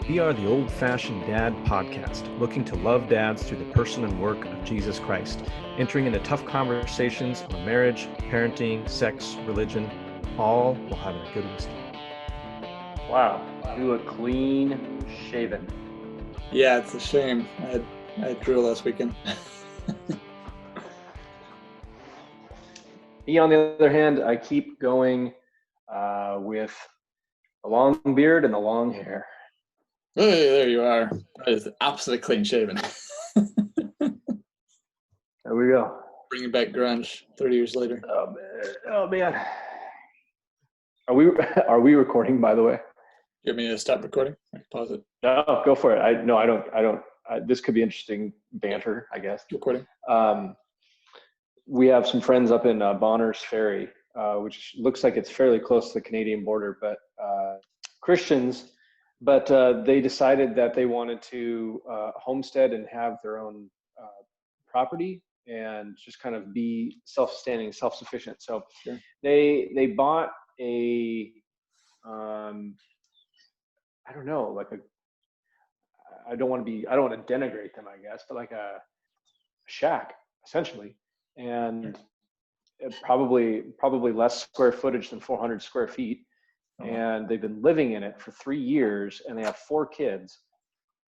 We are the Old Fashioned Dad podcast, looking to love dads through the person and work of Jesus Christ, entering into tough conversations on marriage, parenting, sex, religion, all while having a good whiskey. Wow, you look clean shaven. Yeah, it's a shame. I had drill last weekend. Me, on the other hand, I keep going with the long beard and the long hair. Hey, there you are. That is absolutely clean shaven. There we go. Bringing back grunge 30 years later. Oh man. Are we recording, by the way? You want me to stop recording? I can pause it. No, go for it. I don't. This could be interesting banter, I guess. Recording. We have some friends up in Bonners Ferry, which looks like it's fairly close to the Canadian border, but Christians. But they decided that they wanted to homestead and have their own property and just kind of be self-sustaining, self-sufficient. So sure. they bought a I don't know, like I don't want to denigrate them, I guess, but like a shack essentially, and probably less square footage than 400 square feet. Oh. And they've been living in it for 3 years, and they have 4 kids.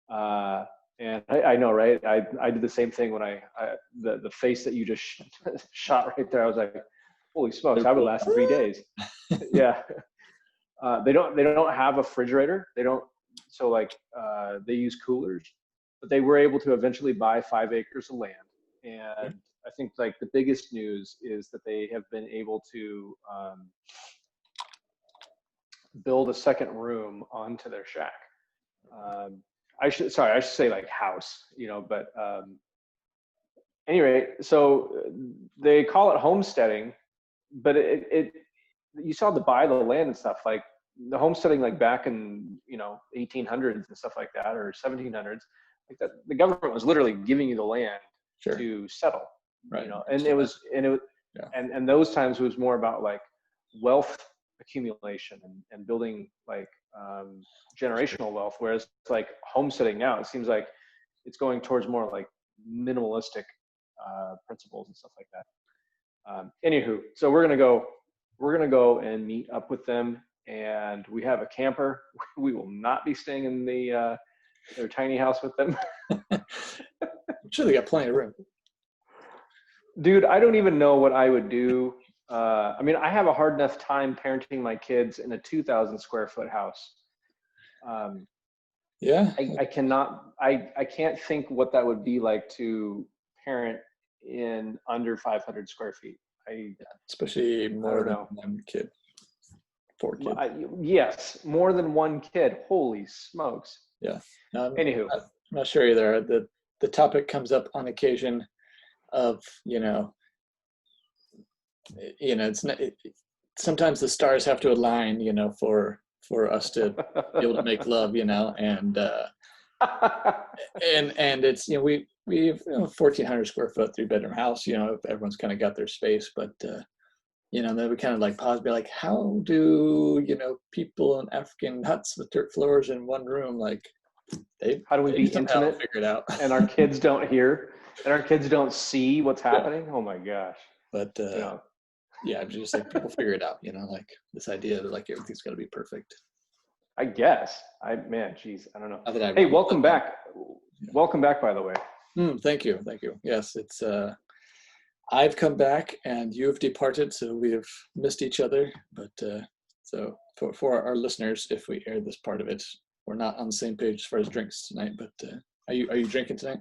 And I know, right? I did the same thing when the face that you just shot right there. I was like, holy smokes, I would last 3 days. Yeah. They don't have a refrigerator. They don't. So like they use coolers, but they were able to eventually buy 5 acres of land. And I think like the biggest news is that they have been able to build a second room onto their shack. I should say like house, but anyway, so they call it homesteading, but it you still have to buy the land and stuff. Like the homesteading, like back in 1800s and stuff like that, or 1700s, like that, the government was literally giving you the land sure. to settle, right? And it was yeah. and those times it was more about like wealth accumulation and building like generational wealth, whereas like homesteading now, it seems like it's going towards more like minimalistic principles and stuff like that. Anywho, so we're gonna go and meet up with them, and we have a camper. We will not be staying in their tiny house with them. I'm sure they got plenty of room. Dude, I don't even know what I would do. I mean, I have a hard enough time parenting my kids in a 2,000 square foot house. Yeah. I can't think what that would be like to parent in under 500 square feet. Especially more than one kid. 4 kids. Yes, more than one kid. Holy smokes. Yeah. Anywho. I'm not sure either. The topic comes up on occasion of, it's not, sometimes the stars have to align, for us to be able to make love, and it's, we have 1,400 square foot 3-bedroom house, everyone's kind of got their space, but then we kind of like pause and be like, how do, people in African huts with dirt floors in one room, like how do we be intimate, figure it out, and our kids don't hear, and our kids don't see what's happening? Yeah. Oh my gosh. But yeah, just like people figure it out, like this idea that like everything's got to be perfect. I guess. Geez, I don't know. Hey, welcome back. Yeah. Welcome back, by the way. Thank you. Yes, it's I've come back and you've departed, so we have missed each other. But so for our listeners, if we air this part of it, we're not on the same page as far as drinks tonight. But are you drinking tonight?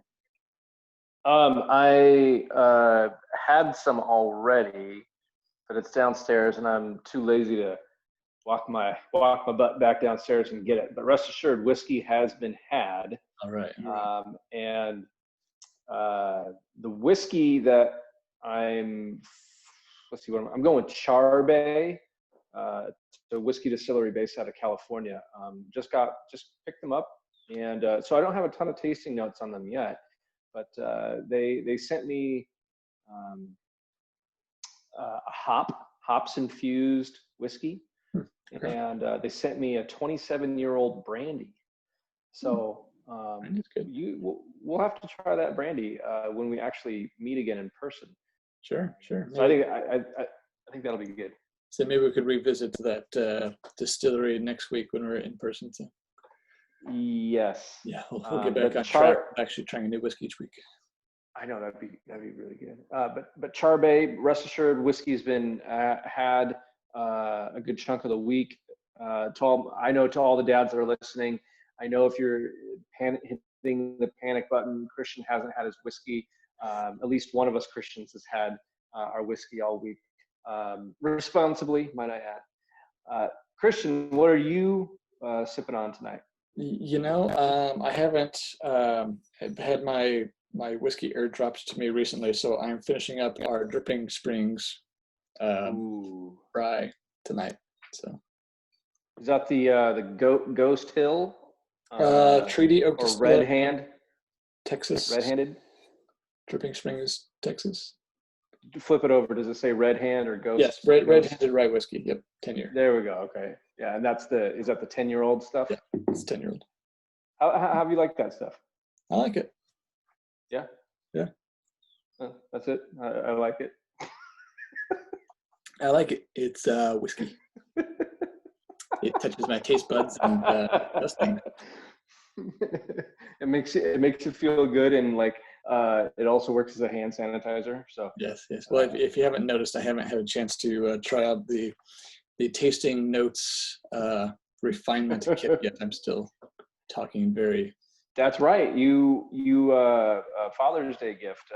I had some already, but it's downstairs, and I'm too lazy to walk my butt back downstairs and get it. But rest assured, whiskey has been had. All right. And the whiskey that I'm going with Charbay. It's a whiskey distillery based out of California. Just picked them up, and so I don't have a ton of tasting notes on them yet. But they sent me a hops infused whiskey, and they sent me a 27-year-old brandy. So Brandy's good. we'll have to try that brandy when we actually meet again in person. Sure. So Maybe, I think that'll be good. so maybe we could revisit that distillery next week when we're in person. So. Yes. Yeah, we'll get back on track. Actually, trying a new whiskey each week. I know that'd be really good. But Charbay, rest assured, whiskey's been had a good chunk of the week. To all the dads that are listening, I know if you're hitting the panic button, Christian hasn't had his whiskey. At least one of us Christians has had our whiskey all week, responsibly, might I add. Christian, what are you sipping on tonight? I haven't had my whiskey airdropped to me recently, so I'm finishing up our Dripping Springs rye tonight. So is that the Ghost Hill? Treaty Oak or Red Hand? Texas. Red-handed? Dripping Springs, Texas. Flip it over. Does it say Red Hand or Ghost? Yes, red-handed rye whiskey. Yep, 10-year. There we go. Okay. Yeah, and is that the 10-year-old stuff? Yeah, it's 10-year-old. How have you liked that stuff? I like it. Yeah? Yeah. That's it? I like it. I like it. It's whiskey. It touches my taste buds and does things. It makes it feel good, and like it also works as a hand sanitizer. So yes. Well, if you haven't noticed, I haven't had a chance to try out the tasting notes refinement kit yet. I'm still talking very. That's right. You Father's Day gift.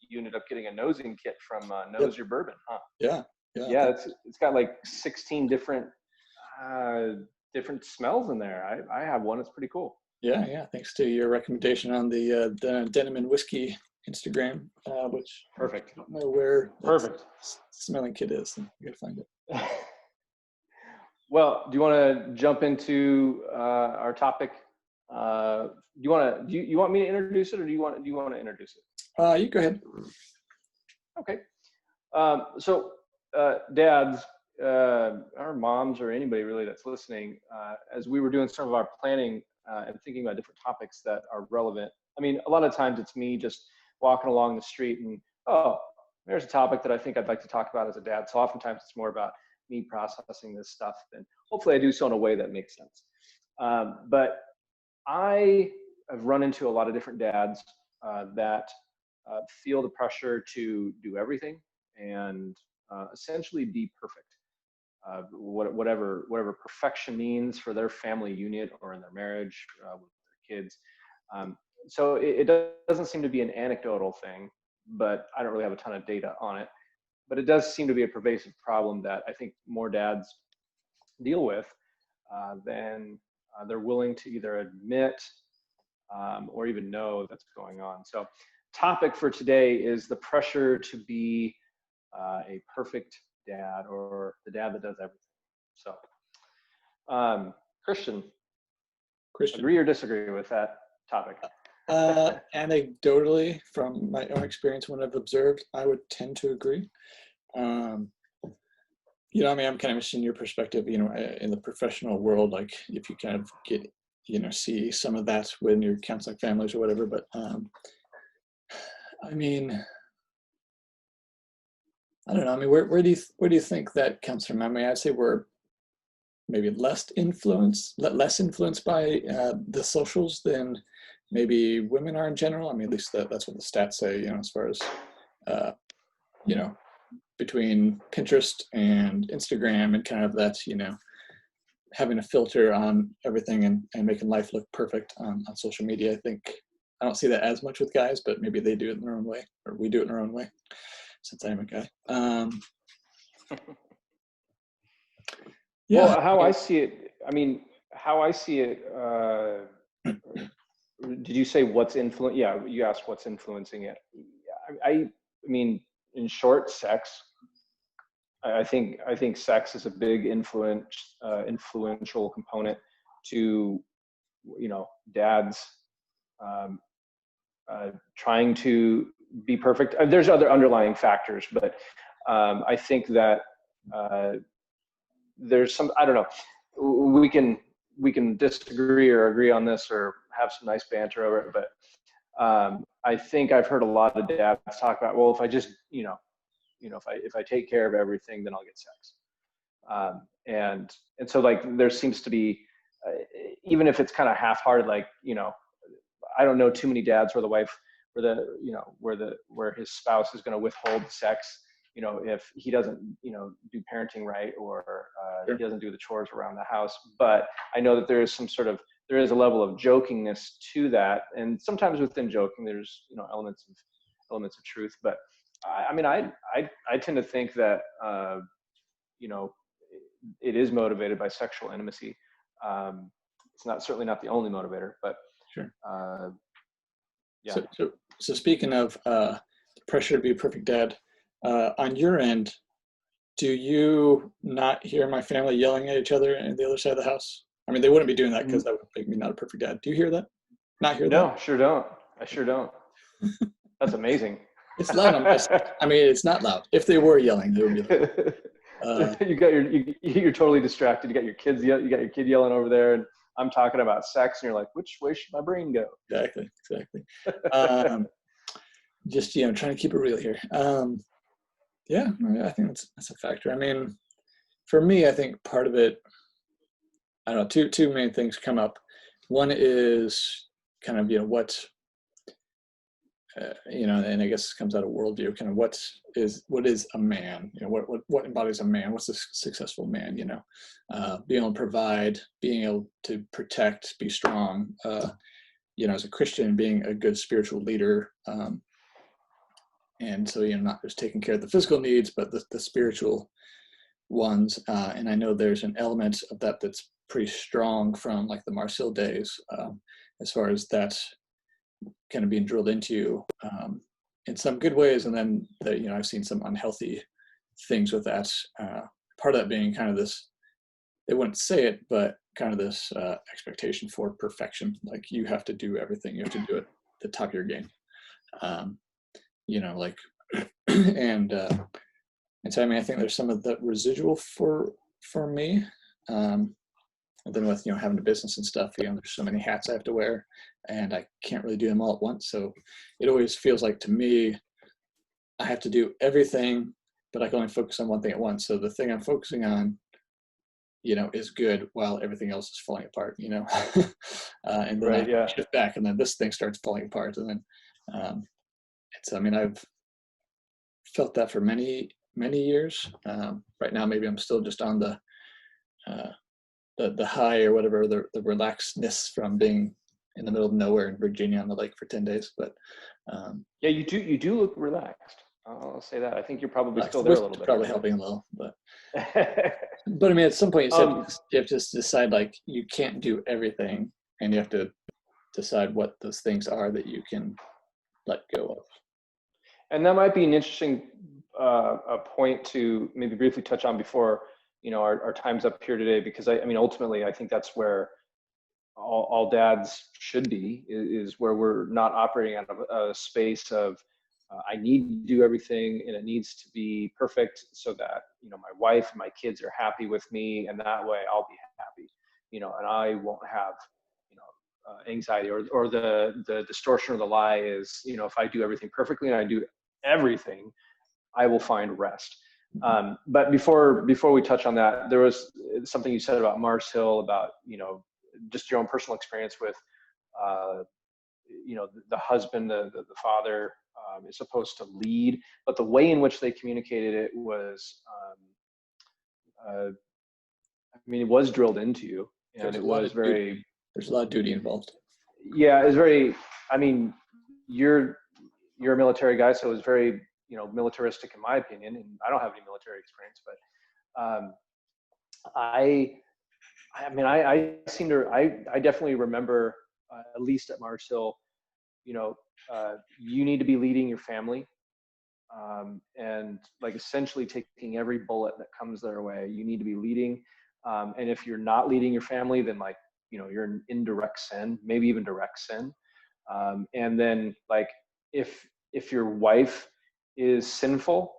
You ended up getting a nosing kit from Nose Your Bourbon, huh? Yeah. It's got like 16 different smells in there. I have one. It's pretty cool. Yeah. Thanks to your recommendation on the Denim and Whiskey Instagram, which perfect. I don't know where perfect smelling kit is. So I gotta find it. Well, do you want to jump into our topic? Do you want me to introduce it, or do you want to introduce it? You go ahead. Okay. So dads, or moms, or anybody really that's listening, as we were doing some of our planning and thinking about different topics that are relevant. I mean, a lot of times it's me just walking along the street and, oh, there's a topic that I think I'd like to talk about as a dad. So oftentimes it's more about me processing this stuff, and hopefully I do so in a way that makes sense. But I have run into a lot of different dads that feel the pressure to do everything and essentially be perfect. Whatever perfection means for their family unit or in their marriage with their kids. So it doesn't seem to be an anecdotal thing, but I don't really have a ton of data on it. But it does seem to be a pervasive problem that I think more dads deal with than they're willing to either admit or even know that's going on. So topic for today is the pressure to be a perfect dad, or the dad that does everything. So Christian, agree or disagrey with that topic? Anecdotally, from my own experience, when I've observed, I would tend to agree. I'm kind of interested in your perspective, in the professional world, like if you kind of get, see some of that when you're counseling families or whatever. But I don't know. Where do you think that comes from? I'd say we're maybe less influenced by the socials than maybe women are in general. At least that's what the stats say. As far as between Pinterest and Instagram and kind of that, having a filter on everything and making life look perfect on social media. I think I don't see that as much with guys, but maybe they do it in their own way, or we do it in our own way, since I'm a guy. Yeah. Well, how I see it, did you say what's influencing? Yeah, you asked what's influencing it. I mean, in short, sex. I think sex is a big influential component to, dads trying to be perfect. There's other underlying factors, but I think that there's some, I don't know, we can we can disagree or agree on this or have some nice banter over it. But I think I've heard a lot of dads talk about, well, if I just, if I take care of everything, then I'll get sex. And so like there seems to be, even if it's kind of half-hearted, like, I don't know too many dads where the wife, where his spouse is going to withhold sex, if he doesn't, do parenting right, or Sure. he doesn't do the chores around the house. But I know that there is there is a level of jokingness to that, and sometimes within joking, there's elements of truth. But I mean, I tend to think that it is motivated by sexual intimacy. It's certainly not the only motivator, but Sure. Yeah. So speaking of pressure to be a perfect dad, on your end, do you not hear my family yelling at each other on the other side of the house? I mean, they wouldn't be doing that because that would make me not a perfect dad. Do you hear that? Not hear that? No, sure don't. I sure don't. That's amazing. It's loud. I mean, it's not loud. If they were yelling, they would be like, you're totally distracted. You got your kid yelling over there, and I'm talking about sex, and you're like, which way should my brain go? Exactly. Just trying to keep it real here. Yeah, I think that's a factor. I mean, for me, I think part of it, I don't know, two main things come up. One is kind of what and I guess it comes out of worldview. Kind of what is a man? What embodies a man? What's a successful man? Being able to provide, being able to protect, be strong. As a Christian, being a good spiritual leader. And so, not just taking care of the physical needs, but the spiritual ones. And I know there's an element of that that's pretty strong from like the Marsil days, as far as that kind of being drilled into you in some good ways. And then, I've seen some unhealthy things with that. Part of that being kind of this, they wouldn't say it, but kind of this expectation for perfection. Like you have to do everything. You have to do it at the top of your game. And so, I mean, I think there's some of that residual for me. And then with, having a business and stuff, there's so many hats I have to wear and I can't really do them all at once. So it always feels like to me, I have to do everything, but I can only focus on one thing at once. So the thing I'm focusing on, is good while everything else is falling apart, and then I shift back and then this thing starts falling apart. And then, so, I mean, I've felt that for many, many years. Right now, maybe I'm still just on the high or whatever, the relaxedness from being in the middle of nowhere in Virginia on the lake for 10 days. But yeah, you do look relaxed. I'll say that. I think you're probably still there a little bit. Probably helping a little, but but I mean, at some point you have to just decide like you can't do everything, and you have to decide what those things are that you can let go of. And that might be an interesting a point to maybe briefly touch on before our time's up here today, because I mean ultimately I think that's where all dads should be, is where we're not operating out of a space of I need to do everything and it needs to be perfect so that my wife and my kids are happy with me, and that way I'll be happy, and I won't have anxiety, or the distortion or the lie is if I do everything perfectly and I do everything, I will find rest. But before we touch on that, there was something you said about Mars Hill, about just your own personal experience with the husband, the father is supposed to lead, but the way in which they communicated it was I mean, it was drilled into you, and it was very, there's a lot of duty involved. Yeah, it's very, I mean, you're a military guy, so it was very militaristic in my opinion, and I don't have any military experience, but I definitely remember, at least at Mars Hill, you need to be leading your family, and like essentially taking every bullet that comes their way. You need to be leading, and if you're not leading your family, then like you're in indirect sin, maybe even direct sin. And then like if your wife is sinful,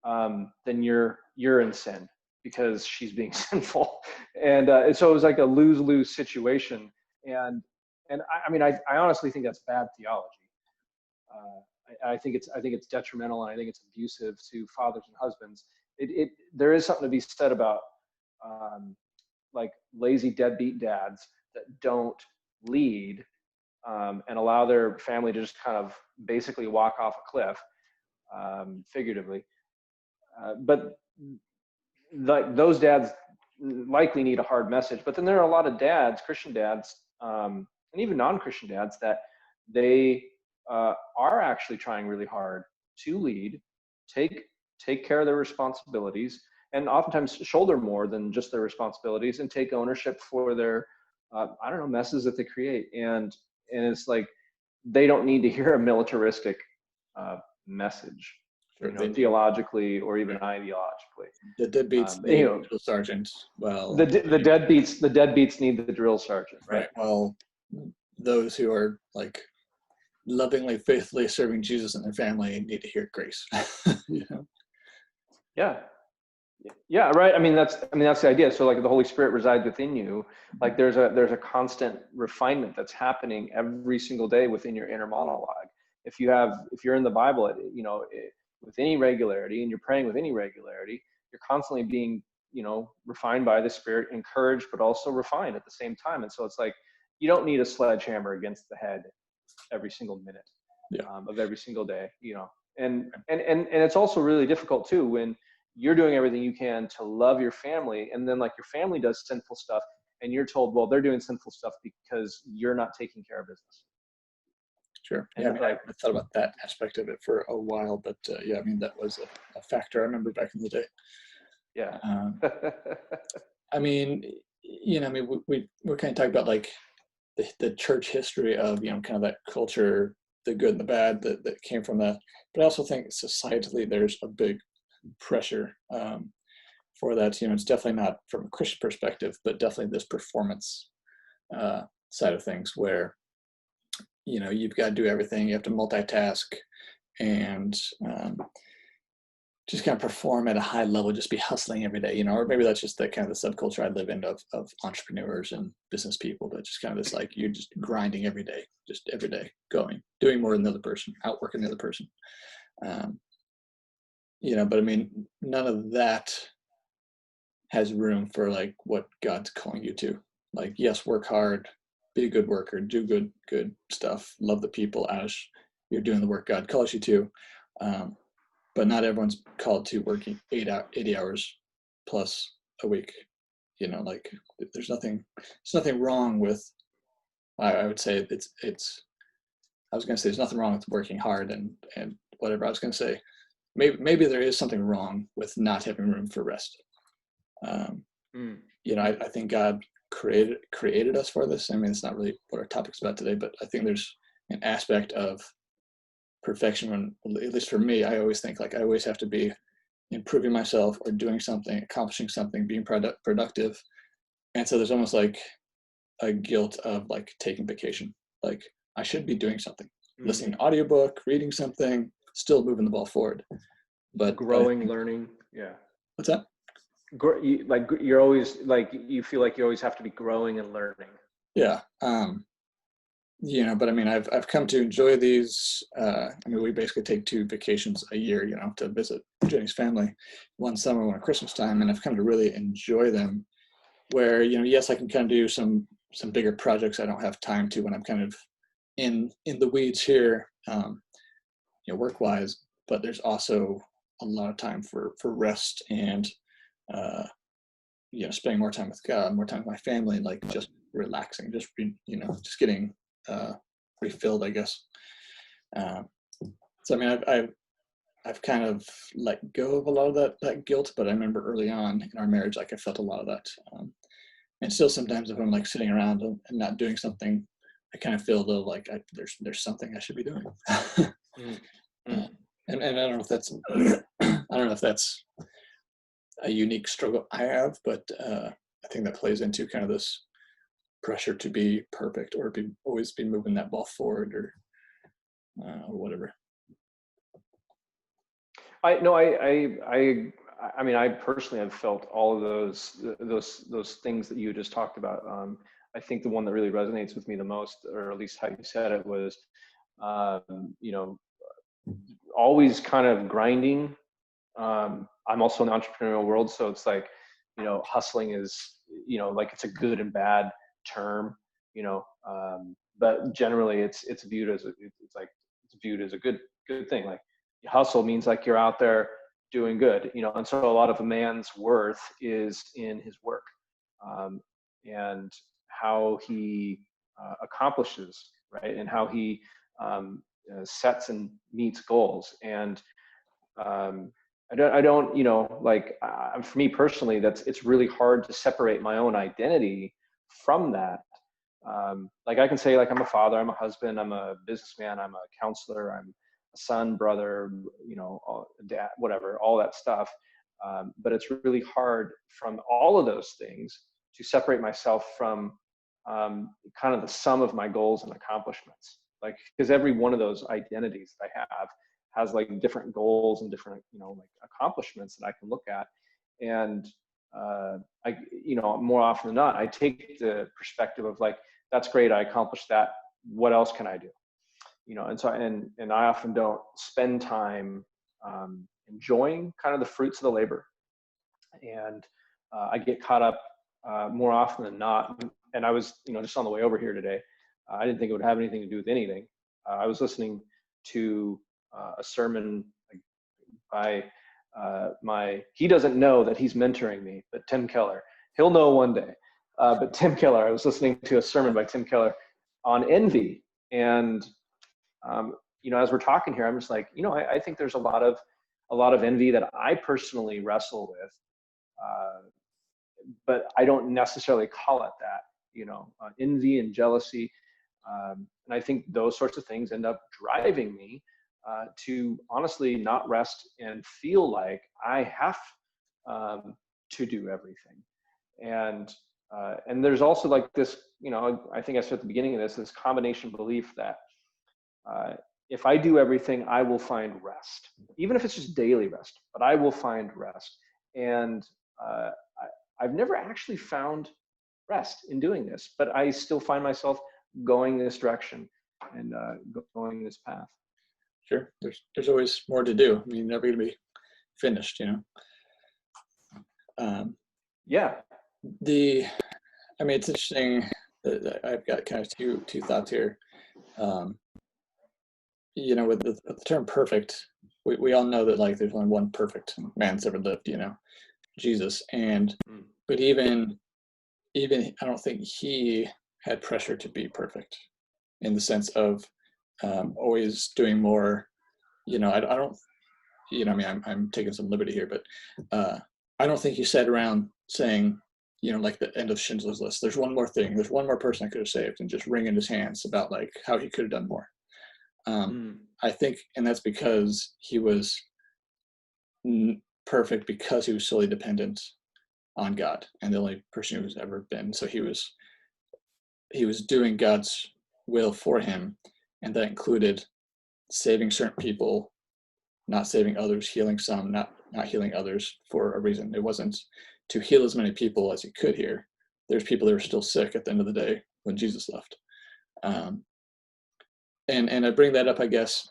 then you're in sin. because she's being sinful. And so it was like a lose-lose situation. And I mean, I honestly think that's bad theology. I think it's detrimental, and I think it's abusive to fathers and husbands. There is something to be said about like lazy deadbeat dads that don't lead, and allow their family to just kind of basically walk off a cliff, figuratively. But like those dads likely need a hard message. But then there are a lot of dads, Christian dads, and even non-Christian dads, that they are actually trying really hard to lead, take care of their responsibilities, and oftentimes shoulder more than just their responsibilities, and take ownership for their I don't know, messes that they create. And it's like they don't need to hear a militaristic message, Sure, theologically or even ideologically. the deadbeats need drill sergeants. Well, the deadbeats need the drill sergeant, right? Well, those who are like lovingly, faithfully serving Jesus and their family need to hear grace. You know? Yeah, right. I mean, that's the idea. So like the Holy Spirit resides within you. Like there's a constant refinement that's happening every single day within your inner monologue. If you're in the Bible, with any regularity, and you're praying with any regularity, you're constantly being, refined by the Spirit, encouraged, but also refined at the same time. And so it's like, you don't need a sledgehammer against the head every single minute of every single day, and it's also really difficult too when you're doing everything you can to love your family, and then like your family does sinful stuff, and you're told, well, they're doing sinful stuff because you're not taking care of business. Sure. Yeah, I thought about that aspect of it for a while, but that was a factor I remember back in the day. Yeah. We're kind of talking about like the church history of, kind of that culture, the good and the bad that came from that. But I also think societally there's a big pressure for that. It's definitely not from a Christian perspective, but definitely this performance side of things where, you've got to do everything. You have to multitask and just kind of perform at a high level, just be hustling every day, or maybe that's just the kind of the subculture I live in of entrepreneurs and business people, but just kind of this, like, you're just grinding every day, just every day doing more than the other person, outworking the other person. But I mean, none of that has room for like what God's calling you to. Like, yes, work hard, be a good worker, do good stuff, love the people as you're doing the work God calls you to. But not everyone's called to working 80 hours plus a week. Like there's nothing wrong with, I would say I was going to say there's nothing wrong with working hard and whatever. I was going to say, maybe there is something wrong with not having room for rest. I think God created us for this. I mean, it's not really what our topic's about today, but I think there's an aspect of perfection when, at least for me, I always think like I always have to be improving myself or doing something, accomplishing something, being productive. And so there's almost like a guilt of like taking vacation. Like I should be doing something, listening to an audiobook, reading something, still moving the ball forward. But growing, learning. Yeah. What's that? You're always like, you feel like you always have to be growing and learning. Yeah. But I mean, I've come to enjoy these. We basically take 2 vacations a year, to visit Jenny's family, one summer, one at Christmas time, and I've come to really enjoy them. Where yes, I can kind of do some bigger projects I don't have time to when I'm kind of in the weeds here, work-wise. But there's also a lot of time for rest and spending more time with God, more time with my family, and like just relaxing, just getting refilled, I guess. So I mean, I've kind of let go of a lot of that guilt, but I remember early on in our marriage, like I felt a lot of that. And still sometimes if I'm like sitting around and not doing something, I kind of feel though like there's something I should be doing. And I don't know if that's a unique struggle I have, but I think that plays into kind of this pressure to be perfect or always be moving that ball forward or whatever. I I mean, I personally have felt all of those things that you just talked about. I think the one that really resonates with me the most, or at least how you said it, was, you know, always kind of grinding. I'm also in the entrepreneurial world, so it's like, you know, hustling is, you know, like it's a good and bad term, you know, but generally it's viewed as it's viewed as a good thing. Like, hustle means like you're out there doing good, you know, and so a lot of a man's worth is in his work, and how he accomplishes, right, and how he sets and meets goals. And I don't, you know, like, for me personally, it's really hard to separate my own identity from that. Like, I can say, like, I'm a father, I'm a husband, I'm a businessman, I'm a counselor, I'm a son, brother, you know, dad, whatever, all that stuff. But it's really hard from all of those things to separate myself from kind of the sum of my goals and accomplishments. Like, because every one of those identities that I have has like different goals and different, you know, like accomplishments that I can look at. And I, you know, more often than not, I take the perspective of like, that's great, I accomplished that, what else can I do? You know, and so, and I often don't spend time enjoying kind of the fruits of the labor. And I get caught up more often than not. And I was, you know, just on the way over here today, I didn't think it would have anything to do with anything. I was listening to a sermon by he doesn't know that he's mentoring me, but Tim Keller. He'll know one day. But Tim Keller, I was listening to a sermon by Tim Keller on envy. And, you know, as we're talking here, I'm just like, you know, I think there's a lot of envy that I personally wrestle with. But I don't necessarily call it that, you know, envy and jealousy. And I think those sorts of things end up driving me to honestly not rest and feel like I have to do everything. And there's also like this, you know, I think I said at the beginning of this combination belief that if I do everything, I will find rest, even if it's just daily rest, but I will find rest. And I've never actually found rest in doing this, but I still find myself going this direction and going this path. Sure. There's always more to do. I mean, you're never going to be finished, you know? Yeah. I mean, it's interesting that I've got kind of two thoughts here. You know, with the term perfect, we all know that like there's only one perfect man's ever lived, you know, Jesus. And, but even I don't think he had pressure to be perfect in the sense of always doing more, you know, I don't, you know, I mean, I'm taking some liberty here, but I don't think he sat around saying, you know, like the end of Schindler's List, there's one more thing, there's one more person I could have saved, and just wringing his hands about like how he could have done more. I think, and that's because he was perfect because he was solely dependent on God and the only person who's ever been. So he was doing God's will for him, and that included saving certain people, not saving others, healing some, not healing others for a reason. It wasn't to heal as many people as he could here. There's people that were still sick at the end of the day when Jesus left. And I bring that up, I guess,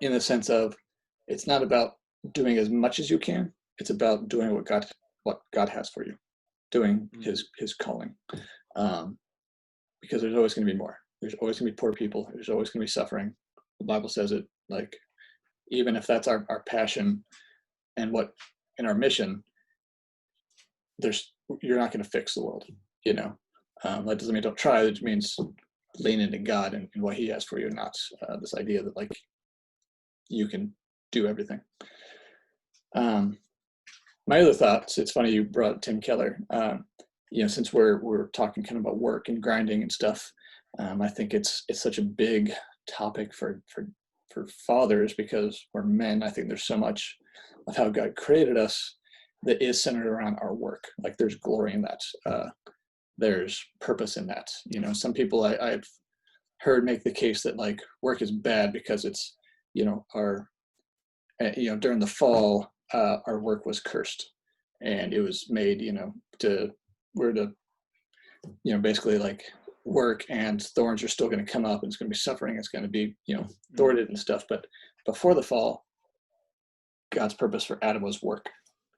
in the sense of it's not about doing as much as you can. It's about doing what God has for you, doing his calling. Because there's always going to be more. There's always going to be poor people. There's always going to be suffering. The Bible says it, like, even if that's our passion and what in our mission, you're not going to fix the world, you know. That doesn't mean don't try. It means lean into God and what he has for you, not this idea that like you can do everything. My other thoughts, it's funny you brought up Tim Keller. You know, since we're talking kind of about work and grinding and stuff, I think it's such a big topic for fathers because we're men. I think there's so much of how God created us that is centered around our work. Like there's glory in that. There's purpose in that. You know, some people I've heard make the case that like work is bad because it's, you know, during the fall, our work was cursed, and it was made, we're to, basically like work, and thorns are still going to come up, and it's going to be suffering. It's going to be, thwarted and stuff. But before the fall, God's purpose for Adam was work.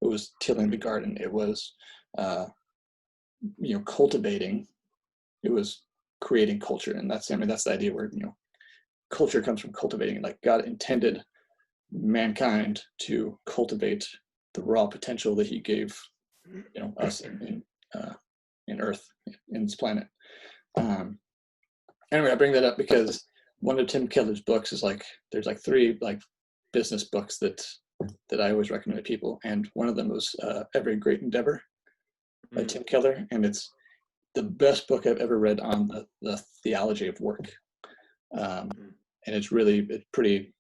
It was tilling the garden. It was, cultivating. It was creating culture. And that's the idea where, culture comes from cultivating. Like God intended mankind to cultivate the raw potential that he gave, us in Earth, in this planet. Anyway, I bring that up because one of Tim Keller's books is there's 3 business books that I always recommend to people, and one of them was Every Great Endeavor by Tim Keller, and it's the best book I've ever read on the theology of work, and it's pretty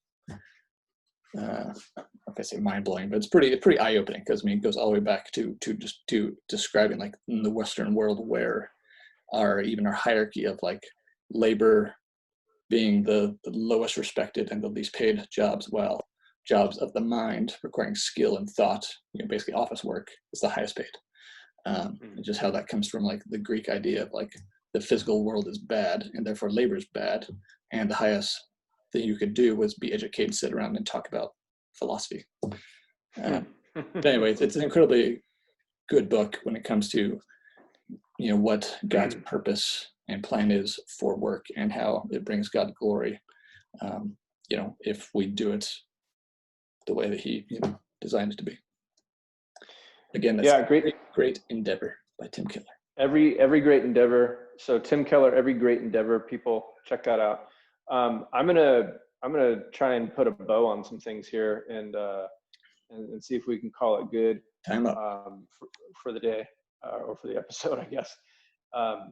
if I say mind-blowing, but it's pretty eye-opening, because it goes all the way back to describing like in the Western world, where our hierarchy of like labor being the lowest respected and the least paid jobs, while jobs of the mind requiring skill and thought, basically office work, is the highest paid. And just how that comes from like the Greek idea of like the physical world is bad and therefore labor is bad, and the highest thing you could do was be educated, sit around and talk about philosophy. But anyway, it's an incredibly good book when it comes to what God's purpose and plan is for work, and how it brings God glory, if we do it the way that he designed it to be. Again, that's great Endeavor by Tim Keller. Every Great Endeavor. So Tim Keller, Every Great Endeavor. People, check that out. I'm gonna try and put a bow on some things here, and see if we can call it good. Time up. For the day, or for the episode, I guess. I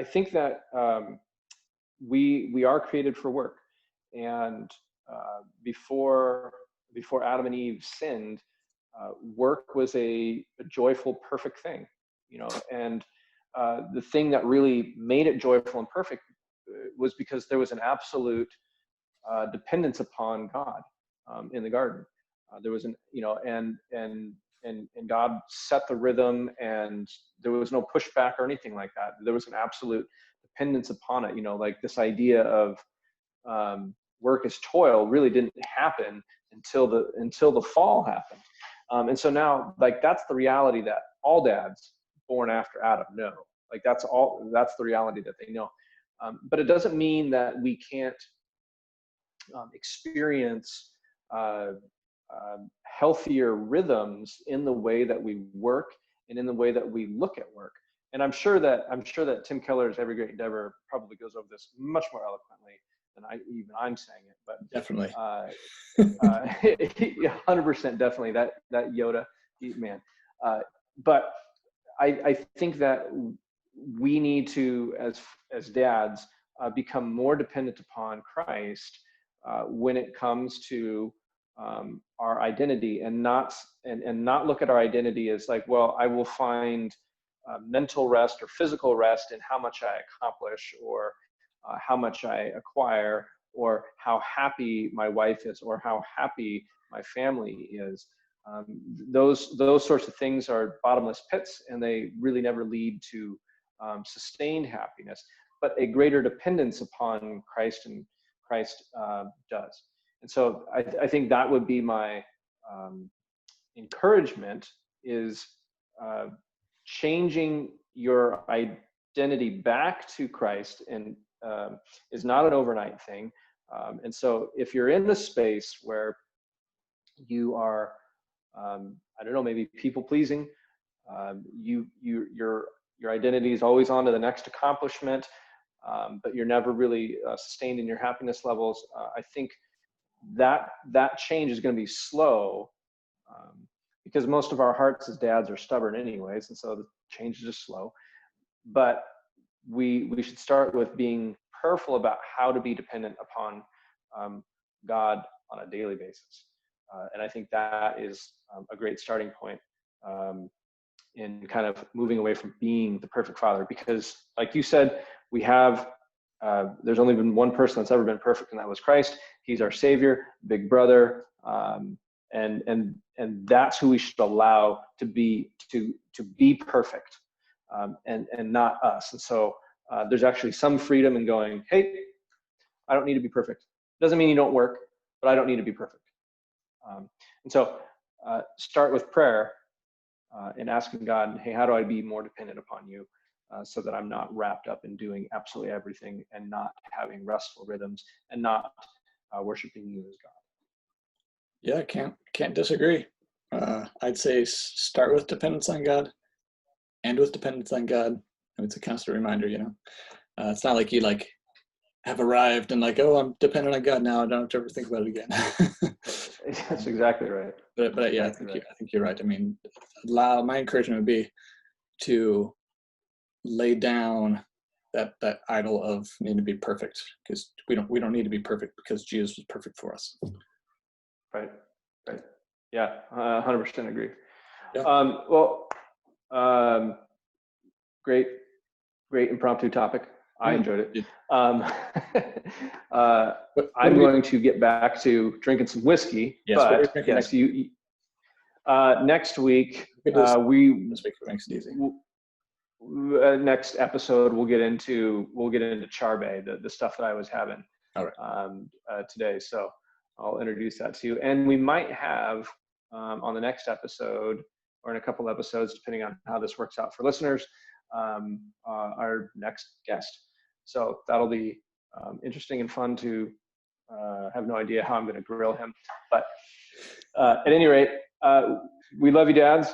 think that we are created for work, and before Adam and Eve sinned, work was a joyful, perfect thing, and the thing that really made it joyful and perfect was because there was an absolute dependence upon God in the garden. There was and God set the rhythm, and there was no pushback or anything like that. There was an absolute dependence upon it. Like this idea of work as toil really didn't happen until the fall happened. And so now, like, that's the reality that all dads born after Adam know. Like that's the reality that they know. But it doesn't mean that we can't experience healthier rhythms in the way that we work and in the way that we look at work. And I'm sure that Tim Keller's Every Great Endeavor probably goes over this much more eloquently than I'm saying it. But definitely, 100% definitely that Yoda man. But I think that we need to, as dads, become more dependent upon Christ when it comes to our identity, and not look at our identity as like, well, I will find mental rest or physical rest in how much I accomplish, or how much I acquire, or how happy my wife is, or how happy my family is. Those sorts of things are bottomless pits, and they really never lead to sustained happiness, but a greater dependence upon Christ, and Christ does. And so I think that would be my encouragement, is changing your identity back to Christ, and is not an overnight thing. And so if you're in the space where you are, I don't know, maybe people pleasing, your identity is always on to the next accomplishment, but you're never really sustained in your happiness levels. I think that change is going to be slow, because most of our hearts as dads are stubborn anyways, and so the change is just slow. But we should start with being prayerful about how to be dependent upon God on a daily basis, and I think that is a great starting point in kind of moving away from being the perfect father. Because, like you said, we have there's only been one person that's ever been perfect, and that was Christ. He's our Savior, big brother, And that's who we should allow to be perfect, and not us. And so there's actually some freedom in going, hey, I don't need to be perfect. Doesn't mean you don't work, but I don't need to be perfect. And so start with prayer and asking God, hey, how do I be more dependent upon you, so that I'm not wrapped up in doing absolutely everything and not having restful rhythms and not worshiping you as God. Yeah, can't disagree. I'd say start with dependence on God, end with dependence on God. It's a constant reminder, it's not like you have arrived and oh, I'm dependent on God now. I don't have to ever think about it again. That's exactly right. But yeah, I think you're right. I mean, my encouragement would be to lay down that idol of needing to be perfect, because we don't need to be perfect, because Jesus was perfect for us. Right. Yeah, 100% agree. Yeah. Great impromptu topic. I enjoyed it. I'm going to get back to drinking some whiskey. Yes, but yes, next week this week makes it easy. Next episode we'll get into Charbet, the stuff that I was having today. So I'll introduce that to you, and we might have on the next episode, or in a couple episodes, depending on how this works out for listeners, our next guest. So that'll be interesting and fun to have no idea how I'm going to grill him. But at any rate, we love you, dads.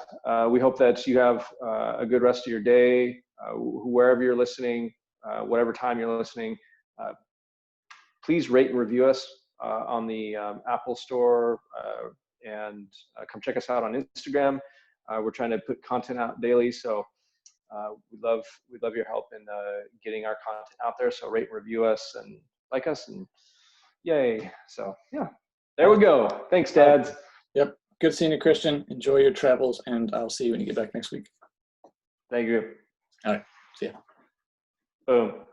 We hope that you have a good rest of your day, wherever you're listening, whatever time you're listening. Please rate and review us on the Apple Store, and come check us out on Instagram. We're trying to put content out daily, so we'd love your help in getting our content out there. So rate and review us and like us, and yay. So yeah, there we go. Thanks, dads. Yep. Good seeing you, Christian. Enjoy your travels, and I'll see you when you get back next week. Thank you. All right. See ya. Boom.